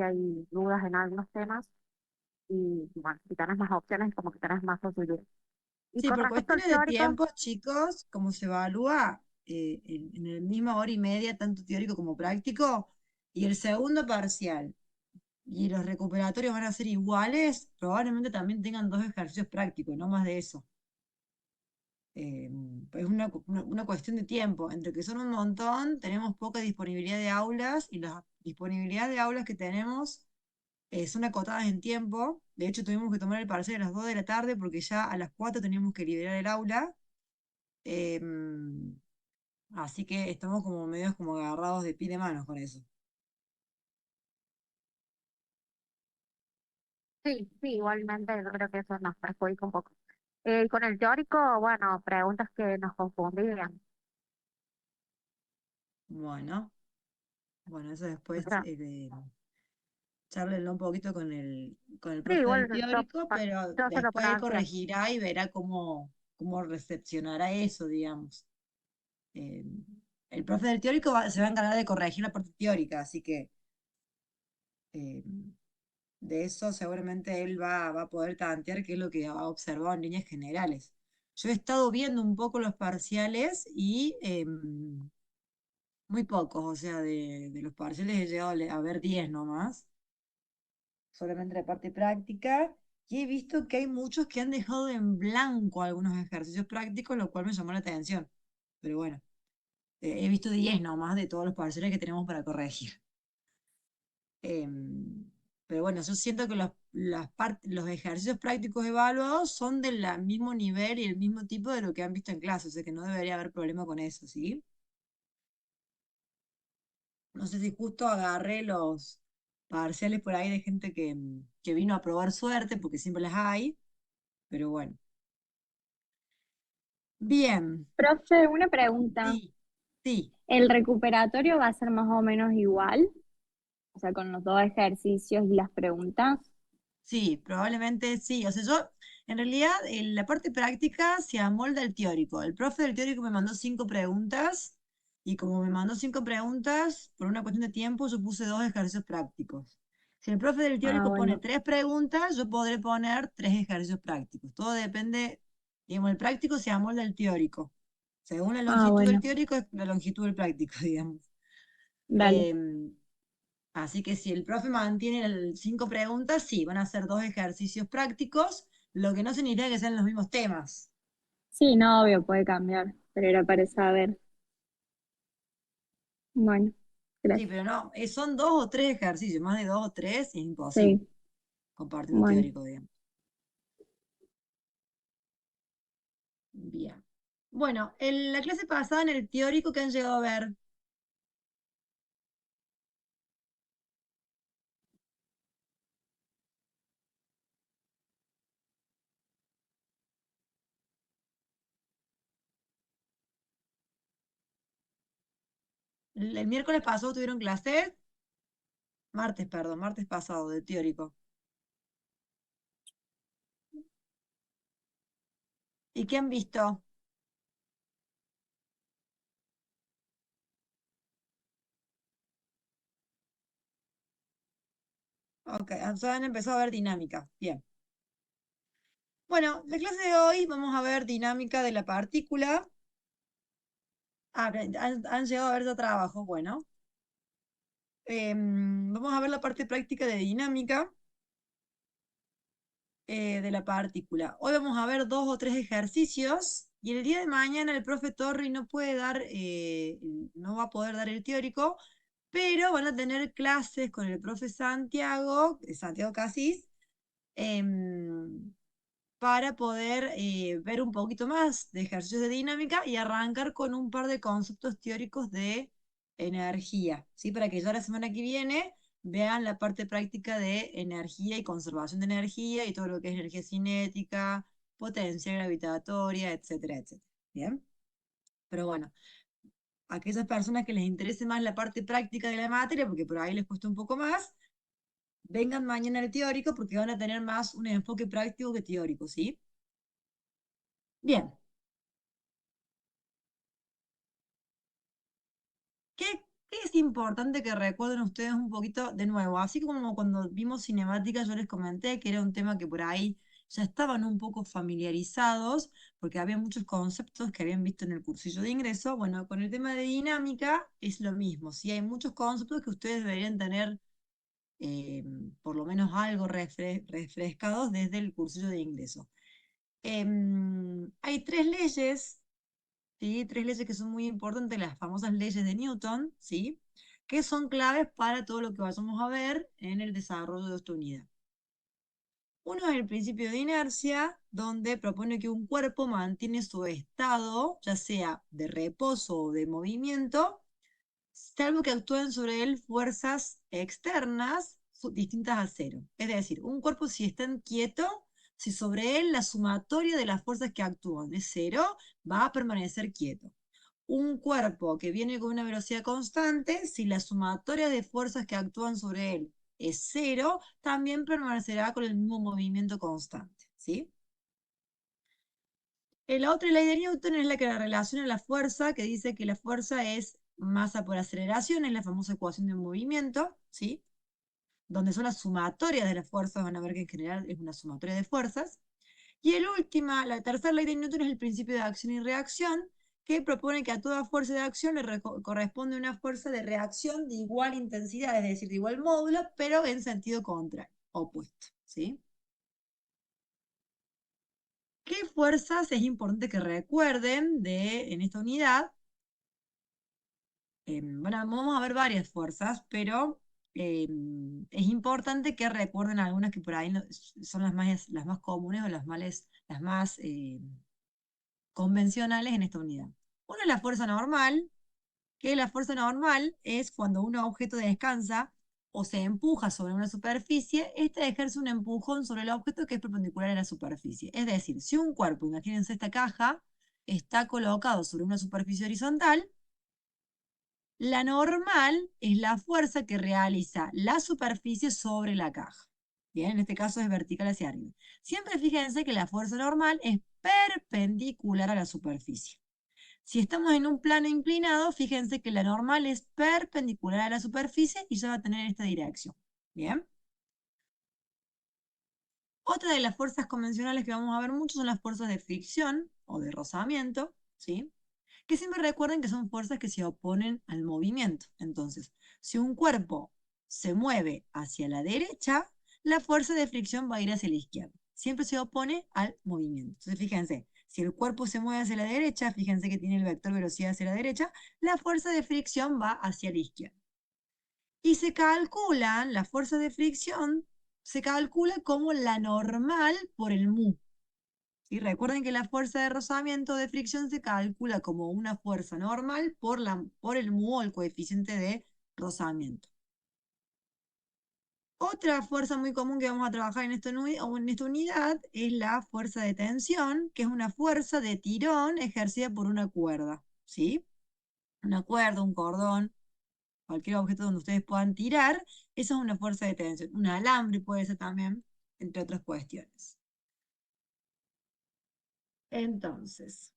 que hay dudas en algunos temas y bueno, si tienes más opciones, como que tienes más posibilidades. Y Sí, con por respecto al cuestiones de teórico, tiempo, chicos, como se evalúa en el misma hora y media, tanto teórico como práctico, y el segundo parcial y los recuperatorios van a ser iguales, probablemente también tengan dos ejercicios prácticos, no más de eso. Eh, es una cuestión de tiempo. Entre que son un montón, tenemos poca disponibilidad de aulas y la disponibilidad de aulas que tenemos son acotadas en tiempo. De hecho, tuvimos que tomar el parcial a las 2 de la tarde porque ya a las 4 teníamos que liberar el aula. Eh, Así que estamos como medios como agarrados de pie de manos con eso. sí, sí, igualmente yo creo que eso nos perjudica un poco. Y con el teórico, bueno, preguntas que nos confundían. Bueno, bueno, eso después ¿Verdad? charlenlo un poquito con el Sí, profe igual del teórico, pero yo se lo después él planteé. corregirá y verá cómo recepcionará eso, digamos. Eh, el profe del teórico se va a encargar de corregir la parte teórica, así que eh, de eso seguramente él va a poder tantear qué es lo que ha observado en líneas generales. Yo he estado viendo un poco los parciales y muy pocos, o sea, de los parciales he llegado a ver 10 nomás, solamente la parte práctica, y he visto que hay muchos que han dejado en blanco algunos ejercicios prácticos, lo cual me llamó la atención. Pero bueno, he visto 10 nomás de todos los parciales que tenemos para corregir. Em, pero bueno, yo siento que los ejercicios prácticos evaluados son del mismo nivel y el mismo tipo de lo que han visto en clase, o sea que no debería haber problema con eso, ¿sí? No sé si justo agarré los parciales por ahí de gente que vino a probar suerte, porque siempre las hay, pero bueno. Bien, Profe, una pregunta. sí, sí, ¿El recuperatorio va a ser más o menos igual? O sea, con los dos ejercicios y las preguntas. sí, probablemente sí. O sea, yo, en realidad, en la parte práctica se amolda el teórico. El profe del teórico me mandó 5 preguntas y como me mandó 5 preguntas, por una cuestión de tiempo, yo puse dos ejercicios prácticos. Si el profe del Ah, teórico pone bueno. 3 preguntas, yo podré poner 3 ejercicios prácticos. Todo depende, digamos, el práctico se amolda al teórico. Según la Ah, longitud del bueno. teórico, es la longitud del práctico, digamos. Dale. Em, Así que si el profe mantiene 5 preguntas, sí, van a ser 2 ejercicios prácticos, lo que no significa que sean los mismos temas. Sí, no, obvio, puede cambiar, pero era para saber. Bueno, Sí, gracias. pero no, son 2 o 3 ejercicios, más de 2 o 3 es imposible, Sí, compartiendo bueno. teórico, digamos. Bien. Bueno, en la clase pasada, en el teórico que han llegado a ver, el miércoles pasado tuvieron clase, martes, perdón, martes pasado, de teórico. ¿Y qué han visto? Ok, han empezado a ver dinámica. Bien. Bueno, la clase de hoy vamos a ver dinámica de la partícula. Ah, han llegado a ver de trabajo. Bueno, vamos a ver la parte práctica de dinámica de la partícula. Hoy vamos a ver 2 o 3 ejercicios y el día de mañana el profe Torri no puede dar, no va a poder dar el teórico, pero van a tener clases con el profe Santiago, Santiago Casís, em, para poder ver un poquito más de ejercicios de dinámica y arrancar con un par de conceptos teóricos de energía, ¿sí? Para que ya la semana que viene vean la parte práctica de energía y conservación de energía y todo lo que es energía cinética, potencia gravitatoria, etcétera, etcétera. ¿Bien? Pero bueno, aquellas personas que les interese más la parte práctica de la materia, porque por ahí les cuesta un poco más, vengan mañana al teórico porque van a tener más un enfoque práctico que teórico, ¿sí? Bien, ¿qué Es importante que recuerden ustedes un poquito de nuevo, así como cuando vimos cinemática yo les comenté que era un tema que por ahí ya estaban un poco familiarizados, porque había muchos conceptos que habían visto en el cursillo de ingreso. Bueno, con el tema de dinámica es lo mismo, ¿sí? Hay muchos conceptos que ustedes deberían tener eh, por lo menos algo refrescados desde el cursillo de ingreso. Hay tres leyes, ¿sí? Tres leyes que son muy importantes, las famosas leyes de Newton, ¿sí? Que son claves para todo lo que vayamos a ver en el desarrollo de esta unidad. Uno es el principio de inercia, donde propone que un cuerpo mantiene su estado, ya sea de reposo o de movimiento, salvo que actúen sobre él fuerzas externas distintas a cero. Es decir, un cuerpo si está quieto, si sobre él la sumatoria de las fuerzas que actúan es cero, va a permanecer quieto. Un cuerpo que viene con una velocidad constante, si la sumatoria de fuerzas que actúan sobre él es cero, también permanecerá con el mismo movimiento constante, ¿sí? La otra ley de Newton es la que relaciona la fuerza, que dice que la fuerza es masa por aceleración, es la famosa ecuación de movimiento, ¿sí? Donde son las sumatorias de las fuerzas, van a ver que en general es una sumatoria de fuerzas. Y la tercera ley de Newton es el principio de acción y reacción, que propone que a toda fuerza de acción le corresponde una fuerza de reacción de igual intensidad, es decir, de igual módulo, pero en sentido contrario, opuesto, ¿sí? ¿Qué fuerzas es importante que recuerden en esta unidad? Bueno, vamos a ver varias fuerzas, pero es importante que recuerden algunas que por ahí son las más comunes o las más convencionales en esta unidad. Una es la fuerza normal, que la fuerza normal es cuando un objeto descansa o se empuja sobre una superficie, este ejerce un empujón sobre el objeto que es perpendicular a la superficie. Es decir, si un cuerpo, imagínense esta caja, está colocado sobre una superficie horizontal, la normal es la fuerza que realiza la superficie sobre la caja. Bien, en este caso es vertical hacia arriba. Siempre fíjense que la fuerza normal es perpendicular a la superficie. Si estamos en un plano inclinado, fíjense que la normal es perpendicular a la superficie y ya va a tener esta dirección. Bien. Otra de las fuerzas convencionales que vamos a ver mucho son las fuerzas de fricción o de rozamiento, ¿sí? Que siempre recuerden que son fuerzas que se oponen al movimiento. Entonces, si un cuerpo se mueve hacia la derecha, la fuerza de fricción va a ir hacia la izquierda. Siempre se opone al movimiento. Entonces, fíjense, si el cuerpo se mueve hacia la derecha, fíjense que tiene el vector velocidad hacia la derecha, la fuerza de fricción va hacia la izquierda. Y se calculan, la fuerza de fricción se calcula como la normal por el mu. ¿Sí? Recuerden que la fuerza de rozamiento de fricción se calcula como una fuerza normal por el mu o el coeficiente de rozamiento. Otra fuerza muy común que vamos a trabajar en esta unidad es la fuerza de tensión, que es una fuerza de tirón ejercida por una cuerda, ¿sí? Una cuerda, un cordón, cualquier objeto donde ustedes puedan tirar, esa es una fuerza de tensión. Un alambre puede ser también, entre otras cuestiones. Entonces,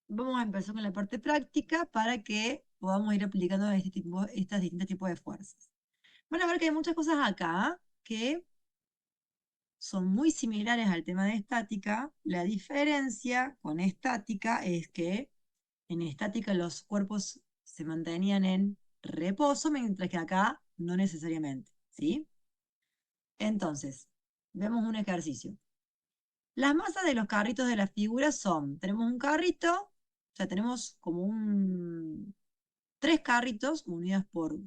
vamos a empezar con la parte práctica para que podamos ir aplicando estas distintos tipos de fuerzas. Van a ver que hay muchas cosas acá que son muy similares al tema de estática. La diferencia con estática es que en estática los cuerpos se mantenían en reposo, mientras que acá no necesariamente, ¿sí? Entonces, vemos un ejercicio. Las masas de los carritos de la figura son, tenemos un carrito, o sea, tenemos como tres carritos unidos por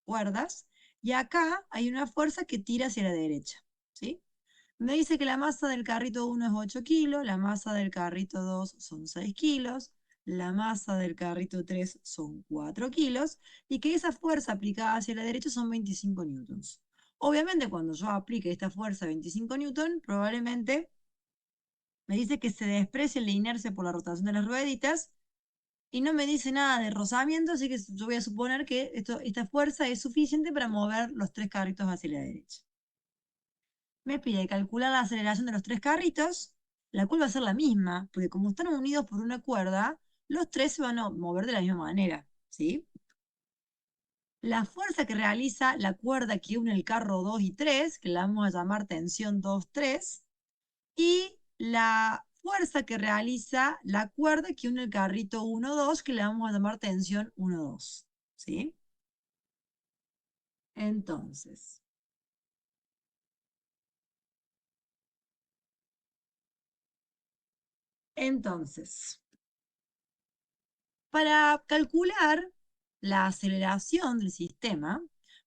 cuerdas, y acá hay una fuerza que tira hacia la derecha, ¿sí? Me dice que la masa del carrito 1 es 8 kilos, la masa del carrito 2 son 6 kilos, la masa del carrito 3 son 4 kilos, y que esa fuerza aplicada hacia la derecha son 25 newtons. Obviamente, cuando yo aplique esta fuerza 25 newtons, probablemente me dice que se desprecia la inercia por la rotación de las rueditas, y no me dice nada de rozamiento, así que yo voy a suponer que esta fuerza es suficiente para mover los tres carritos hacia la derecha. Me pide calcular la aceleración de los tres carritos, la cual va a ser la misma, porque como están unidos por una cuerda, los tres se van a mover de la misma manera, ¿sí? La fuerza que realiza la cuerda que une el carro 2 y 3, que la vamos a llamar tensión 2-3, y la fuerza que realiza la cuerda que une el carrito 1-2, que la vamos a llamar tensión 1-2, ¿sí? Entonces, para calcular la aceleración del sistema,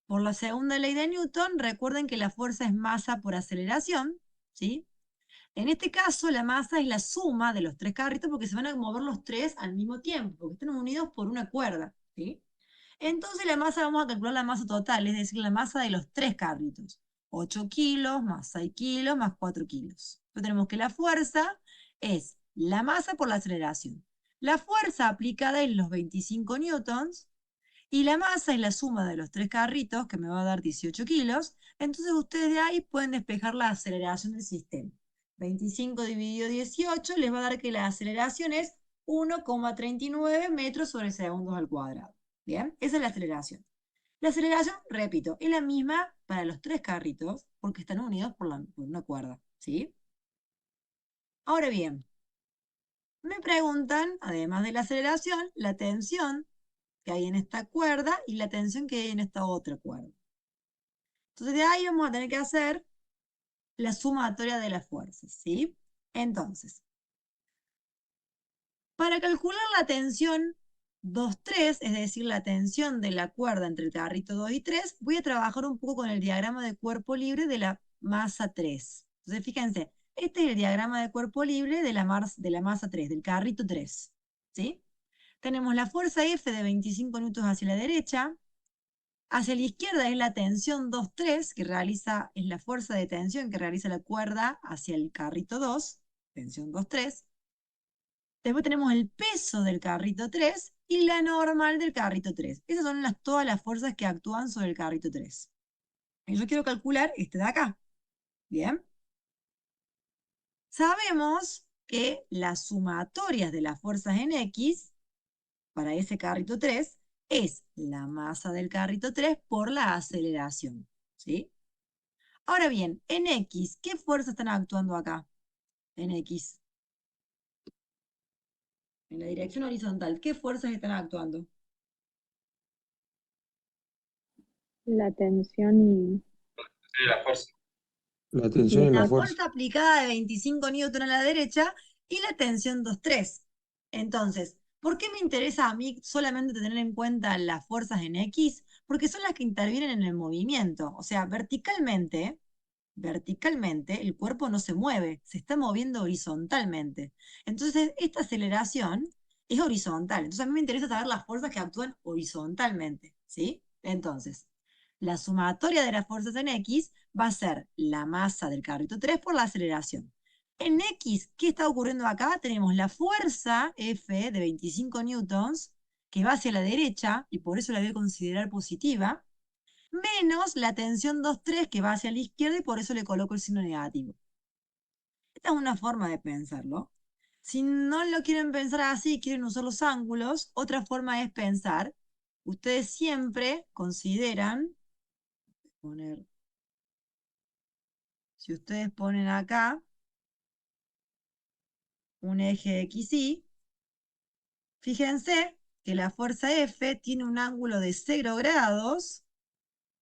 por la segunda ley de Newton, recuerden que la fuerza es masa por aceleración, ¿sí? En este caso, la masa es la suma de los tres carritos porque se van a mover los tres al mismo tiempo, porque están unidos por una cuerda, ¿sí? Entonces la masa, vamos a calcular la masa total, es decir, la masa de los tres carritos. 8 kilos más 6 kilos más 4 kilos. Entonces tenemos que la fuerza es la masa por la aceleración. La fuerza aplicada es los 25 newtons y la masa es la suma de los tres carritos, que me va a dar 18 kilos. Entonces ustedes de ahí pueden despejar la aceleración del sistema. 25 dividido 18 les va a dar que la aceleración es 1,39 metros sobre segundos al cuadrado. Bien, esa es la aceleración. La aceleración, repito, es la misma para los tres carritos porque están unidos por una cuerda, ¿sí? Ahora bien, me preguntan, además de la aceleración, la tensión que hay en esta cuerda y la tensión que hay en esta otra cuerda. Entonces de ahí vamos a tener que hacer la sumatoria de las fuerzas, ¿sí? Entonces, para calcular la tensión 2-3, es decir, la tensión de la cuerda entre el carrito 2 y 3, voy a trabajar un poco con el diagrama de cuerpo libre de la masa 3. Entonces, fíjense, este es el diagrama de cuerpo libre de la masa 3, del carrito 3, ¿sí? Tenemos la fuerza F de 25 newtons hacia la derecha. Hacia la izquierda es la tensión 2-3, es la fuerza de tensión que realiza la cuerda hacia el carrito 2, tensión 2-3. Después tenemos el peso del carrito 3 y la normal del carrito 3. Esas son todas las fuerzas que actúan sobre el carrito 3. Y yo quiero calcular este de acá. Bien. Sabemos que las sumatorias de las fuerzas en X para ese carrito 3 es la masa del carrito 3 por la aceleración, ¿sí? Ahora bien, en X, ¿qué fuerzas están actuando acá? En X, en la dirección horizontal, ¿qué fuerzas están actuando? La tensión Sí, la fuerza. La y tensión la y la La fuerza. fuerza. fuerza aplicada de 25 newton a la derecha y la tensión 2-3. Entonces, ¿por qué me interesa a mí solamente tener en cuenta las fuerzas en X? Porque son las que intervienen en el movimiento. O sea, verticalmente el cuerpo no se mueve, se está moviendo horizontalmente. Entonces, esta aceleración es horizontal. Entonces, a mí me interesa saber las fuerzas que actúan horizontalmente, ¿sí? Entonces, la sumatoria de las fuerzas en X va a ser la masa del carrito 3 por la aceleración. En X, ¿qué está ocurriendo acá? Tenemos la fuerza F de 25 newtons que va hacia la derecha y por eso la voy a considerar positiva, menos la tensión 2-3 que va hacia la izquierda y por eso le coloco el signo negativo. Esta es una forma de pensarlo. Si no lo quieren pensar así, quieren usar los ángulos, otra forma es pensar, ustedes siempre consideran poner, si ustedes ponen acá un eje XY, fíjense que la fuerza F tiene un ángulo de 0 grados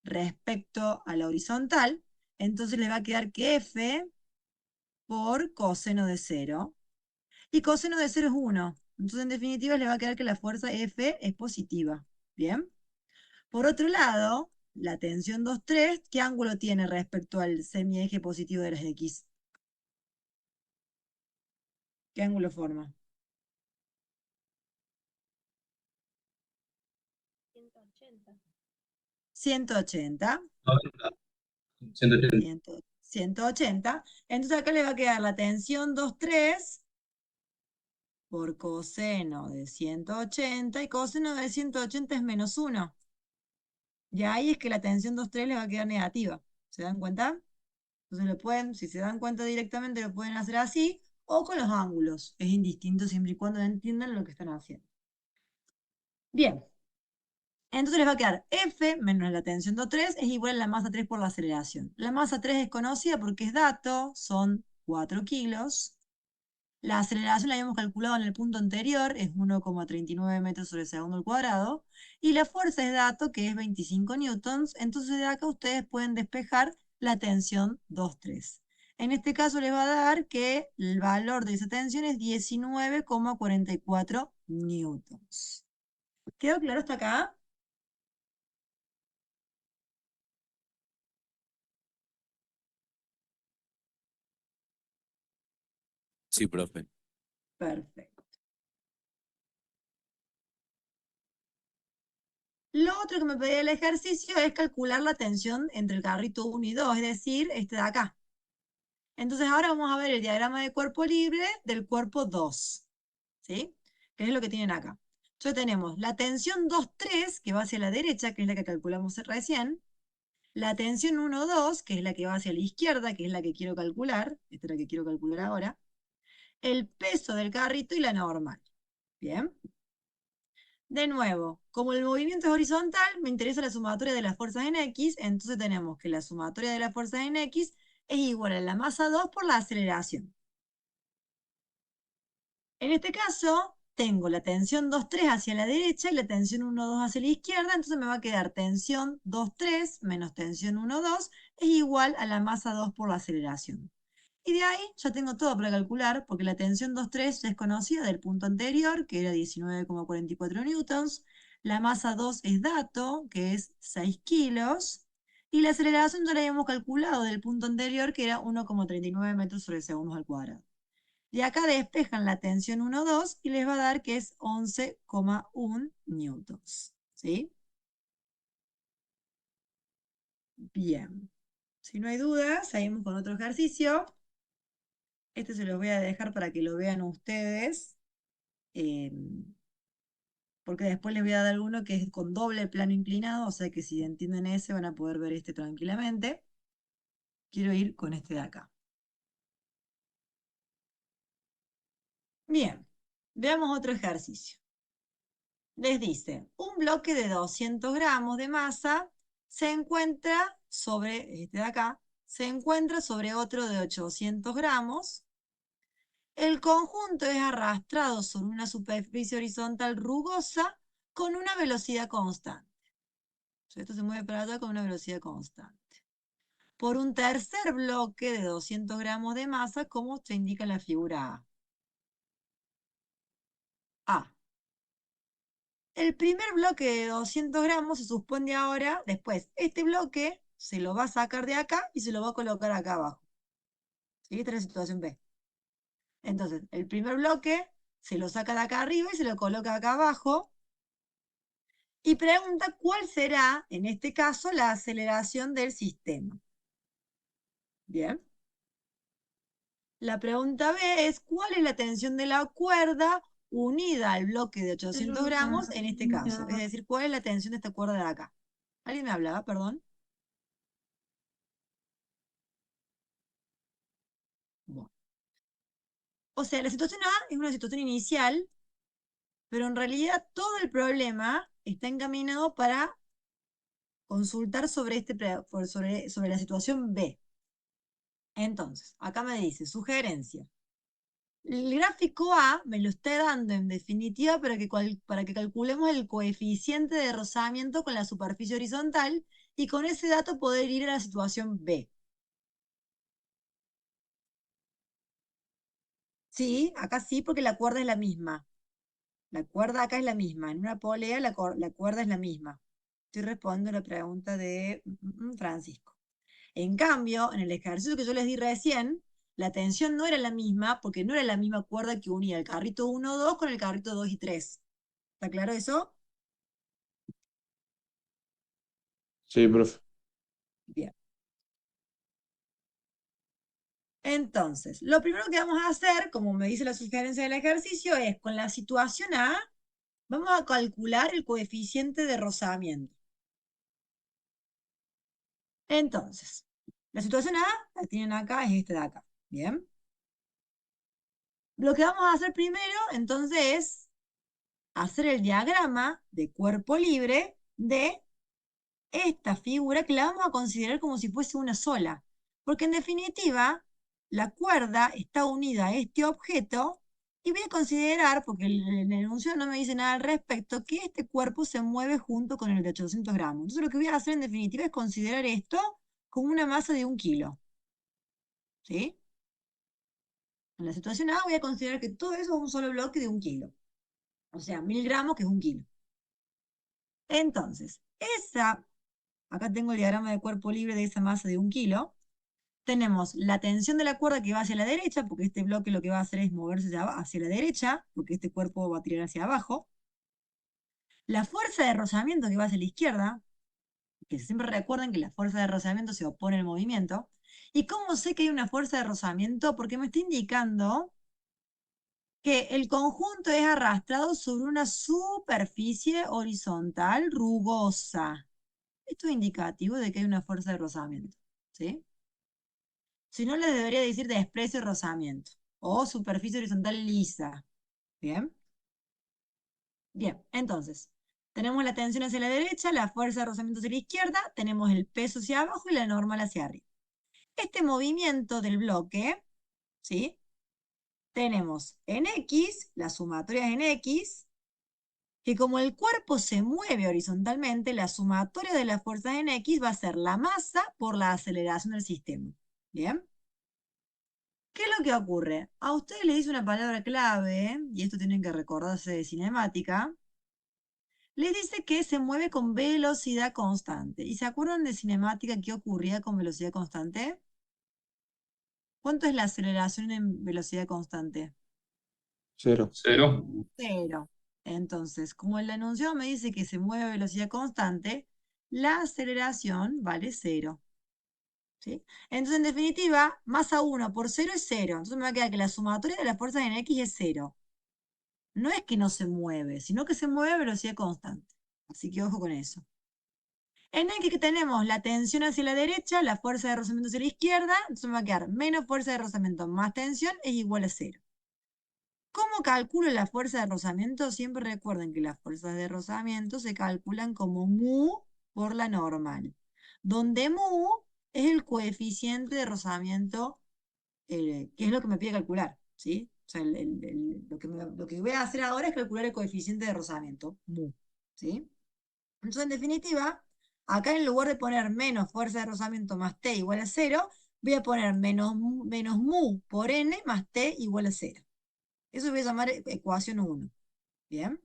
respecto a la horizontal, entonces le va a quedar que F por coseno de 0. Y coseno de 0 es 1. Entonces, en definitiva, le va a quedar que la fuerza F es positiva. ¿Bien? Por otro lado, la tensión 2-3, ¿qué ángulo tiene respecto al semieje positivo de las X? ¿Qué ángulo forma? 180. 180. 180. Entonces acá le va a quedar la tensión 2-3 por coseno de 180 y coseno de 180 es menos 1. Y ahí es que la tensión 2-3 le va a quedar negativa. ¿Se dan cuenta? Entonces si se dan cuenta directamente lo pueden hacer así o con los ángulos. Es indistinto siempre y cuando entiendan lo que están haciendo. Bien. Entonces les va a quedar F menos la tensión 2,3 es igual a la masa 3 por la aceleración. La masa 3 es conocida porque es dato, son 4 kilos. La aceleración la habíamos calculado en el punto anterior, es 1,39 metros sobre segundo al cuadrado. Y la fuerza es dato, que es 25 newtons. Entonces de acá ustedes pueden despejar la tensión 2,3. En este caso les va a dar que el valor de esa tensión es 19,44 newtons. ¿Quedó claro hasta acá? Sí, profe. Perfecto. Lo otro que me pedía el ejercicio es calcular la tensión entre el carrito 1 y 2, es decir, este de acá. Entonces ahora vamos a ver el diagrama de cuerpo libre del cuerpo 2, ¿sí? Que es lo que tienen acá. Entonces tenemos la tensión 2,3, que va hacia la derecha, que es la que calculamos recién. La tensión 1,2, que es la que va hacia la izquierda, que es la que quiero calcular. Esta es la que quiero calcular ahora. El peso del carrito y la normal. Bien. De nuevo, como el movimiento es horizontal, me interesa la sumatoria de las fuerzas en X, entonces tenemos que la sumatoria de las fuerzas en X es igual a la masa 2 por la aceleración. En este caso, tengo la tensión 2,3 hacia la derecha y la tensión 1,2 hacia la izquierda, entonces me va a quedar tensión 2,3 menos tensión 1,2 es igual a la masa 2 por la aceleración. Y de ahí ya tengo todo para calcular, porque la tensión 2,3 ya es conocida del punto anterior, que era 19,44 newtons. La masa 2 es dato, que es 6 kilos. Y la aceleración ya la habíamos calculado del punto anterior, que era 1,39 metros sobre segundos al cuadrado. De acá despejan la tensión 1,2 y les va a dar que es 11,1 newtons. ¿Sí? Bien. Si no hay dudas, seguimos con otro ejercicio. Este se los voy a dejar para que lo vean ustedes, eh, porque después les voy a dar uno que es con doble plano inclinado, o sea que si entienden ese van a poder ver este tranquilamente. Quiero ir con este de acá. Bien, veamos otro ejercicio. Les dice, un bloque de 200 gramos de masa se encuentra sobre, este de acá, se encuentra sobre otro de 800 gramos. El conjunto es arrastrado sobre una superficie horizontal rugosa con una velocidad constante. O sea, esto se mueve para atrás con una velocidad constante. Por un tercer bloque de 200 gramos de masa, como se indica en la figura A. A. El primer bloque de 200 gramos se suspende ahora, después, este bloque se lo va a sacar de acá y se lo va a colocar acá abajo. ¿Sí? Esta es la situación B. Entonces, el primer bloque se lo saca de acá arriba y se lo coloca acá abajo. Y pregunta cuál será, en este caso, la aceleración del sistema. Bien. La pregunta B es, ¿cuál es la tensión de la cuerda unida al bloque de 800 gramos en este caso? Es decir, ¿cuál es la tensión de esta cuerda de acá? ¿Alguien me hablaba? Perdón. Bueno. O sea, la situación A es una situación inicial, pero en realidad todo el problema está encaminado para consultar sobre, sobre la situación B. Entonces, acá me dice, sugerencia. El gráfico A me lo está dando en definitiva para que calculemos el coeficiente de rozamiento con la superficie horizontal y con ese dato poder ir a la situación B. Sí, acá sí, porque la cuerda es la misma. La cuerda acá es la misma. En una polea la cuerda es la misma. Estoy respondiendo la pregunta de Francisco. En cambio, en el ejercicio que yo les di recién, la tensión no era la misma porque no era la misma cuerda que unía el carrito 1, 2 con el carrito 2 y 3. ¿Está claro eso? Sí, profe. Bien. Entonces, lo primero que vamos a hacer, como me dice la sugerencia del ejercicio, es con la situación A, vamos a calcular el coeficiente de rozamiento. Entonces, la situación A, la tienen acá, es esta de acá. Bien. Lo que vamos a hacer primero, entonces, es hacer el diagrama de cuerpo libre de esta figura que la vamos a considerar como si fuese una sola. Porque en definitiva, la cuerda está unida a este objeto y voy a considerar, porque el enunciado no me dice nada al respecto, que este cuerpo se mueve junto con el de 800 gramos. Entonces lo que voy a hacer en definitiva es considerar esto como una masa de 1 kilo. ¿Sí? En la situación A voy a considerar que todo eso es un solo bloque de 1 kilo. O sea, 1000 gramos, que es 1 kilo. Entonces, acá tengo el diagrama de cuerpo libre de esa masa de 1 kilo. Tenemos la tensión de la cuerda que va hacia la derecha, porque este bloque lo que va a hacer es moverse hacia la derecha, porque este cuerpo va a tirar hacia abajo. La fuerza de rozamiento que va hacia la izquierda, que siempre recuerden que la fuerza de rozamiento se opone al movimiento. ¿Y cómo sé que hay una fuerza de rozamiento? Porque me está indicando que el conjunto es arrastrado sobre una superficie horizontal rugosa. Esto es indicativo de que hay una fuerza de rozamiento, ¿sí? Si no, les debería decir desprecio y rozamiento, o superficie horizontal lisa. ¿Bien? Bien, entonces, tenemos la tensión hacia la derecha, la fuerza de rozamiento hacia la izquierda, tenemos el peso hacia abajo y la normal hacia arriba. Este movimiento del bloque, ¿sí? Tenemos en X, la sumatoria es en X, que como el cuerpo se mueve horizontalmente, la sumatoria de las fuerzas en X va a ser la masa por la aceleración del sistema. ¿Bien? ¿Qué es lo que ocurre? A ustedes les dice una palabra clave, y esto tienen que recordarse de cinemática. Les dice que se mueve con velocidad constante. ¿Y se acuerdan de cinemática qué ocurría con velocidad constante? ¿Cuánto es la aceleración en velocidad constante? 0. Cero. 0. Entonces, como el enunciado me dice que se mueve a velocidad constante, la aceleración vale 0. ¿Sí? Entonces, en definitiva, masa 1 por 0 es 0. Entonces me va a quedar que la sumatoria de las fuerzas en X es 0. No es que no se mueve, sino que se mueve a velocidad constante. Así que ojo con eso. En X que tenemos la tensión hacia la derecha, la fuerza de rozamiento hacia la izquierda, entonces me va a quedar menos fuerza de rozamiento más tensión es igual a 0. ¿Cómo calculo la fuerza de rozamiento? Siempre recuerden que las fuerzas de rozamiento se calculan como mu por la normal, donde mu es el coeficiente de rozamiento, que es lo que me pide calcular, ¿sí? O sea, lo que voy a hacer ahora es calcular el coeficiente de rozamiento, mu, ¿sí? Entonces, en definitiva, acá en lugar de poner menos fuerza de rozamiento más T igual a 0, voy a poner menos mu por N más T igual a 0. Eso voy a llamar ecuación 1. ¿Bien?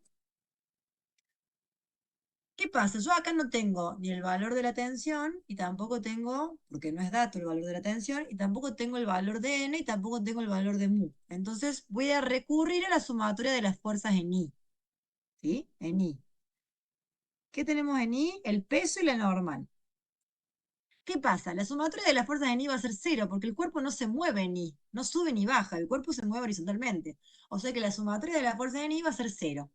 ¿Qué pasa? Yo acá no tengo ni el valor de la tensión, y tampoco tengo, porque no es dato el valor de la tensión, y tampoco tengo el valor de N, y tampoco tengo el valor de mu. Entonces voy a recurrir a la sumatoria de las fuerzas en I. ¿Sí? En I. ¿Qué tenemos en I? El peso y la normal. ¿Qué pasa? La sumatoria de las fuerzas en I va a ser 0, porque el cuerpo no se mueve en I, no sube ni baja, el cuerpo se mueve horizontalmente. O sea que la sumatoria de las fuerzas en I va a ser 0.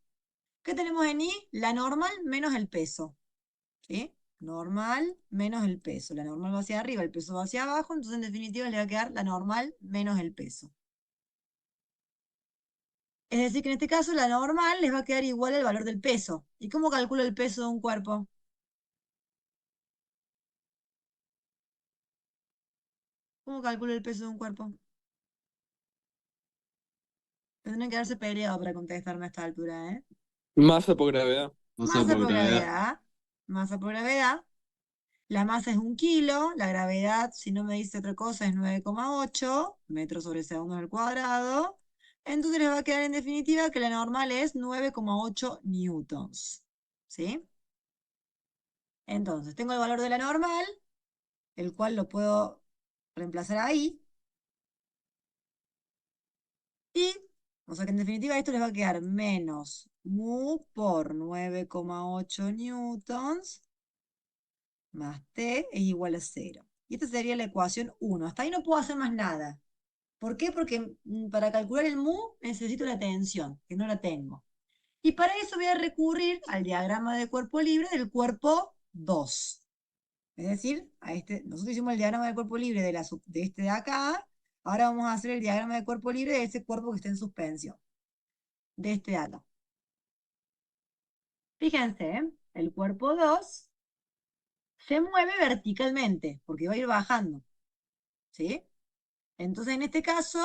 ¿Qué tenemos en I? La normal menos el peso. ¿Sí? Normal menos el peso. La normal va hacia arriba, el peso va hacia abajo, entonces en definitiva le va a quedar la normal menos el peso. Es decir, que en este caso la normal les va a quedar igual al valor del peso. ¿Y cómo calculo el peso de un cuerpo? ¿Cómo calculo el peso de un cuerpo? Tendrán que haberse peleado para contestarme a esta altura, ¿eh? Masa por gravedad. Masa Masa por por gravedad. gravedad. Masa por gravedad. La masa es 1 kilo. La gravedad, si no me dice otra cosa, es 9,8 metros sobre segundos al cuadrado. Entonces les va a quedar en definitiva que la normal es 9,8 newtons. ¿Sí? Entonces, tengo el valor de la normal, el cual lo puedo reemplazar ahí. Y, o sea que en definitiva esto les va a quedar menos mu por 9,8 newtons más T es igual a 0. Y esta sería la ecuación 1. Hasta ahí no puedo hacer más nada. ¿Por qué? Porque para calcular el mu necesito la tensión, que no la tengo. Y para eso voy a recurrir al diagrama de cuerpo libre del cuerpo 2. Es decir, nosotros hicimos el diagrama de cuerpo libre de este de acá, Ahora vamos a hacer el diagrama de cuerpo libre de ese cuerpo que está en suspensión, de este de acá. Fíjense, el cuerpo 2 se mueve verticalmente, porque va a ir bajando, ¿sí? Entonces, en este caso,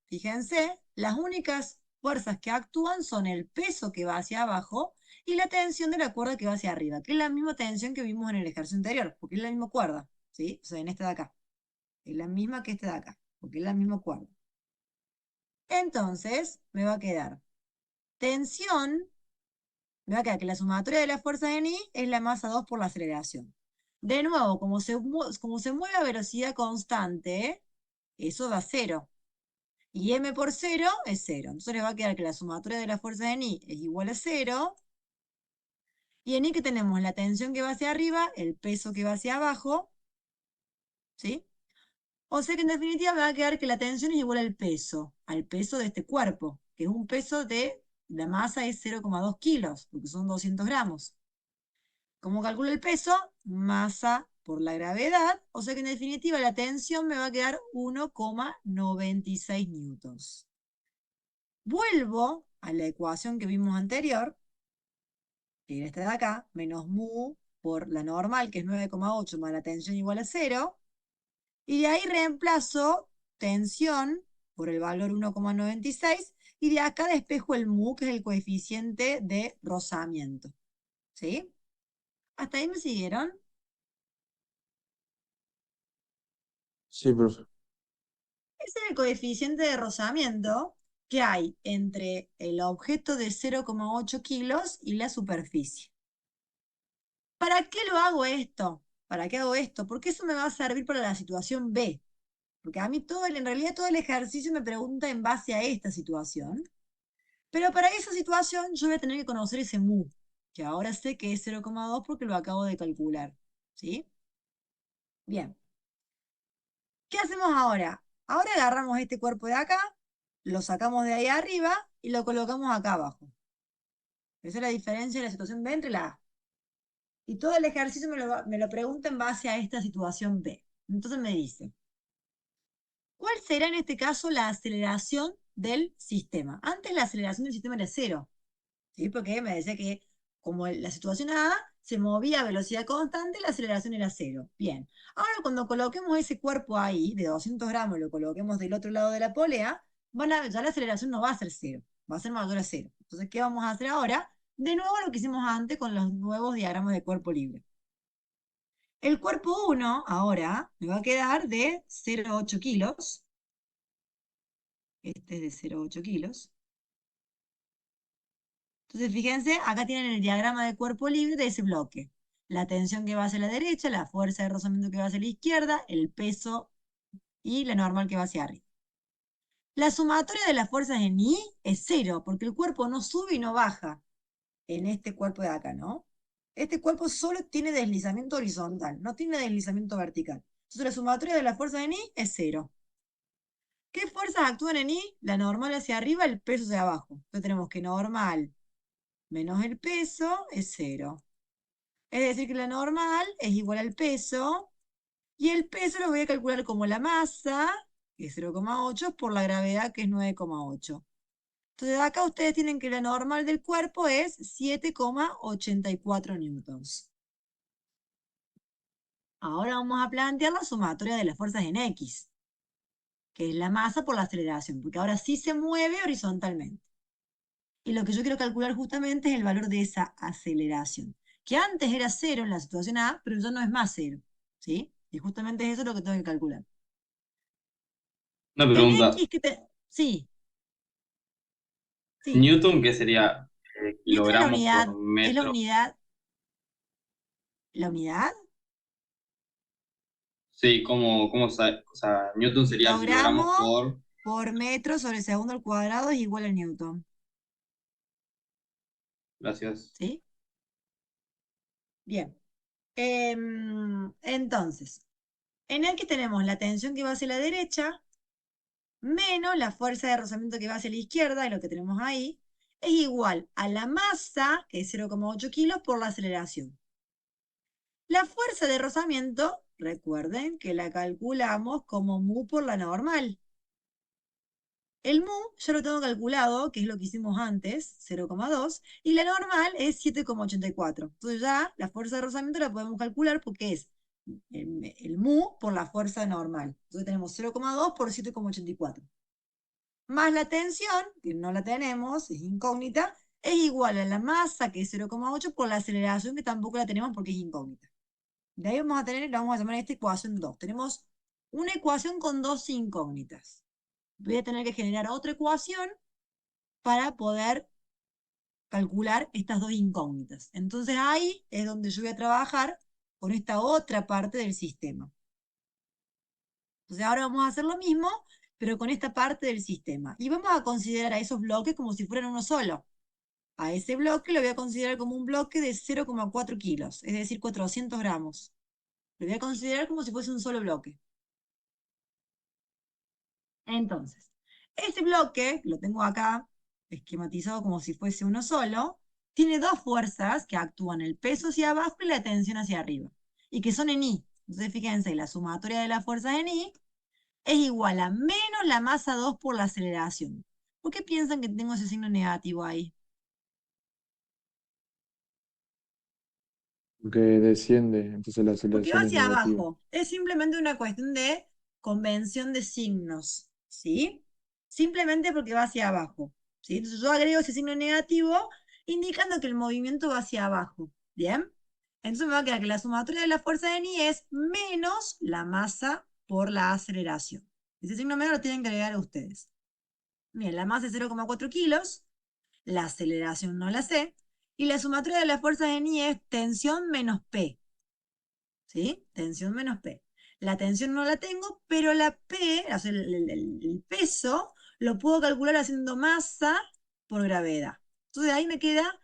fíjense, las únicas fuerzas que actúan son el peso que va hacia abajo y la tensión de la cuerda que va hacia arriba, que es la misma tensión que vimos en el ejercicio anterior, porque es la misma cuerda, ¿sí? O sea, en este de acá. Es la misma que este de acá, porque es la misma cuerda. Entonces, me va a quedar tensión, me va a quedar que la sumatoria de las fuerzas en I es la masa 2 por la aceleración. De nuevo, como se mueve a velocidad constante, eso da 0. Y m por 0 es 0. Entonces le va a quedar que la sumatoria de las fuerzas en I es igual a 0. Y en I que tenemos la tensión que va hacia arriba, el peso que va hacia abajo, ¿sí? O sea que en definitiva me va a quedar que la tensión es igual al peso de este cuerpo, que es un peso de, la masa es 0,2 kilos, porque son 200 gramos. ¿Cómo calculo el peso? Masa por la gravedad, o sea que en definitiva la tensión me va a quedar 1,96 newtons. Vuelvo a la ecuación que vimos anterior, que era esta de acá, menos mu por la normal, que es 9,8 más la tensión igual a 0, y de ahí reemplazo tensión por el valor 1,96, y de acá despejo el mu, que es el coeficiente de rozamiento. ¿Sí? ¿Hasta ahí me siguieron? Sí, profe. Ese es el coeficiente de rozamiento que hay entre el objeto de 0,8 kilos y la superficie. ¿Para qué lo hago esto? ¿Para qué hago esto? Porque eso me va a servir para la situación B. Porque a mí en realidad todo el ejercicio me pregunta en base a esta situación. Pero para esa situación yo voy a tener que conocer ese mu, que ahora sé que es 0,2 porque lo acabo de calcular. ¿Sí? Bien. ¿Qué hacemos ahora? Ahora agarramos este cuerpo de acá, lo sacamos de ahí arriba y lo colocamos acá abajo. Esa es la diferencia de la situación B entre la A. Y todo el ejercicio me lo pregunta en base a esta situación B. Entonces me dice, ¿cuál será en este caso la aceleración del sistema? Antes la aceleración del sistema era 0, ¿sí? Porque me decía que como la situación A se movía a velocidad constante, la aceleración era 0. Bien. Ahora cuando coloquemos ese cuerpo ahí, de 200 gramos, lo coloquemos del otro lado de la polea, ya la aceleración no va a ser 0, va a ser mayor a 0. Entonces, ¿qué vamos a hacer ahora? De nuevo lo que hicimos antes con los nuevos diagramas de cuerpo libre. El cuerpo 1 ahora me va a quedar de 0,8 kilos. Este es de 0,8 kilos. Entonces, fíjense, acá tienen el diagrama de cuerpo libre de ese bloque. La tensión que va hacia la derecha, la fuerza de rozamiento que va hacia la izquierda, el peso y la normal que va hacia arriba. La sumatoria de las fuerzas en I es 0, porque el cuerpo no sube y no baja en este cuerpo de acá, ¿no? Este cuerpo solo tiene deslizamiento horizontal, no tiene deslizamiento vertical. Entonces la sumatoria de las fuerzas en I es 0. ¿Qué fuerzas actúan en I? La normal hacia arriba, el peso hacia abajo. Entonces tenemos que normal menos el peso es 0. Es decir, que la normal es igual al peso, y el peso lo voy a calcular como la masa, que es 0,8, por la gravedad, que es 9,8. Entonces acá ustedes tienen que la normal del cuerpo es 7,84 newtons. Ahora vamos a plantear la sumatoria de las fuerzas en X, que es la masa por la aceleración, porque ahora sí se mueve horizontalmente. Y lo que yo quiero calcular justamente es el valor de esa aceleración, que antes era 0 en la situación A, pero ya no es más 0. ¿Sí? Y justamente es eso lo que tengo que calcular. Una En pregunta. X Sí, sí. ¿Newton qué sería? Newton es la Kilogramos por unidad, es la metro. unidad, ¿la unidad? Sí, o sea, Newton sería kilogramos Kilogramo por... por metro sobre segundo al cuadrado es igual a Newton. Gracias. ¿Sí? Bien. Entonces, en el que tenemos la tensión que va hacia la derecha, menos la fuerza de rozamiento que va hacia la izquierda, y lo que tenemos ahí, es igual a la masa, que es 0,8 kilos, por la aceleración. La fuerza de rozamiento, recuerden que la calculamos como mu por la normal, El mu ya lo tengo calculado, que es lo que hicimos antes, 0,2, y la normal es 7,84. Entonces ya la fuerza de rozamiento la podemos calcular porque es el mu por la fuerza normal. Entonces tenemos 0,2 por 7,84. Más la tensión, que no la tenemos, es incógnita, es igual a la masa, que es 0,8, por la aceleración, que tampoco la tenemos porque es incógnita. De ahí vamos a tener, la vamos a llamar esta ecuación 2. Tenemos una ecuación con dos incógnitas. Voy a tener que generar otra ecuación para poder calcular estas dos incógnitas. Entonces ahí es donde yo voy a trabajar con esta otra parte del sistema. Entonces ahora vamos a hacer lo mismo, pero con esta parte del sistema. Y vamos a considerar a esos bloques como si fueran uno solo. A ese bloque lo voy a considerar como un bloque de 0,4 kilos, es decir, 400 gramos. Lo voy a considerar como si fuese un solo bloque. Entonces, este bloque, lo tengo acá esquematizado como si fuese uno solo, tiene dos fuerzas que actúan, el peso hacia abajo y la tensión hacia arriba, y que son en I. Entonces, fíjense, la sumatoria de las fuerzas en I es igual a menos la masa 2 por la aceleración. ¿Por qué piensan que tengo ese signo negativo ahí? Porque desciende, entonces la Porque va aceleración es hacia negativa. abajo. Es simplemente una cuestión de convención de signos, ¿sí? Simplemente porque va hacia abajo, ¿sí? Entonces yo agrego ese signo negativo indicando que el movimiento va hacia abajo, ¿bien? Entonces me va a quedar que la sumatoria de la fuerza de Ni es menos la masa por la aceleración. Ese signo menos lo tienen que agregar ustedes. Bien, la masa es 0,4 kilos, la aceleración no la sé, y la sumatoria de la fuerza de Ni es tensión menos P. ¿Sí? Tensión menos P. La tensión no la tengo, pero la P, o sea, el peso, lo puedo calcular haciendo masa por gravedad. Entonces ahí me queda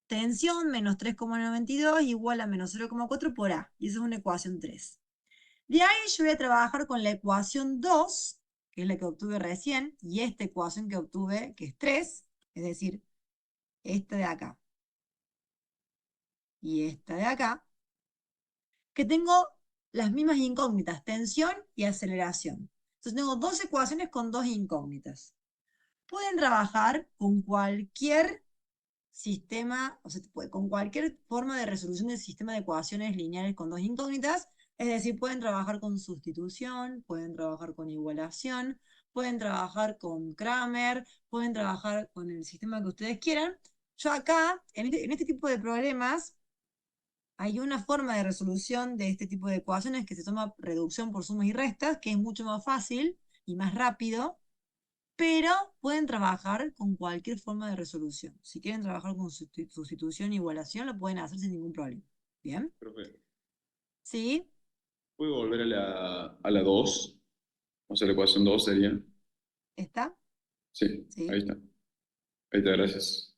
tensión menos 3,92 igual a menos 0,4 por A. Y esa es una ecuación 3. De ahí yo voy a trabajar con la ecuación 2, que es la que obtuve recién, y esta ecuación que obtuve, que es 3, es decir, esta de acá y esta de acá, que tengo las mismas incógnitas, tensión y aceleración. Entonces tengo dos ecuaciones con dos incógnitas. Pueden trabajar con cualquier sistema, o sea, con cualquier forma de resolución del sistema de ecuaciones lineales con dos incógnitas, es decir, pueden trabajar con sustitución, pueden trabajar con igualación, pueden trabajar con Kramer, pueden trabajar con el sistema que ustedes quieran. Yo acá, en este tipo de problemas, hay una forma de resolución de este tipo de ecuaciones que se llama reducción por sumas y restas, que es mucho más fácil y más rápido, pero pueden trabajar con cualquier forma de resolución. Si quieren trabajar con sustitución e igualación, lo pueden hacer sin ningún problema. ¿Bien? Profe, ¿Sí? ¿puedo volver a la 2? O sea, la ecuación 2 sería. ¿Está? Sí, ahí ¿Sí? está. Ahí está, gracias.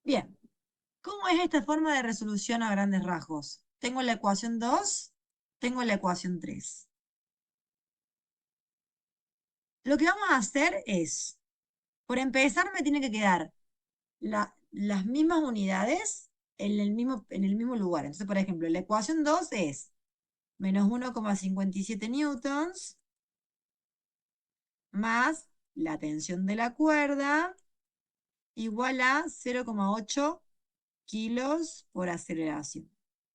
Bien. ¿Cómo es esta forma de resolución a grandes rasgos? Tengo la ecuación 2, tengo la ecuación 3. Lo que vamos a hacer es, por empezar, me tiene que quedar las mismas unidades en el mismo lugar. Entonces, por ejemplo, la ecuación 2 es menos 1,57 newtons más la tensión de la cuerda igual a 0,8 kilos por aceleración.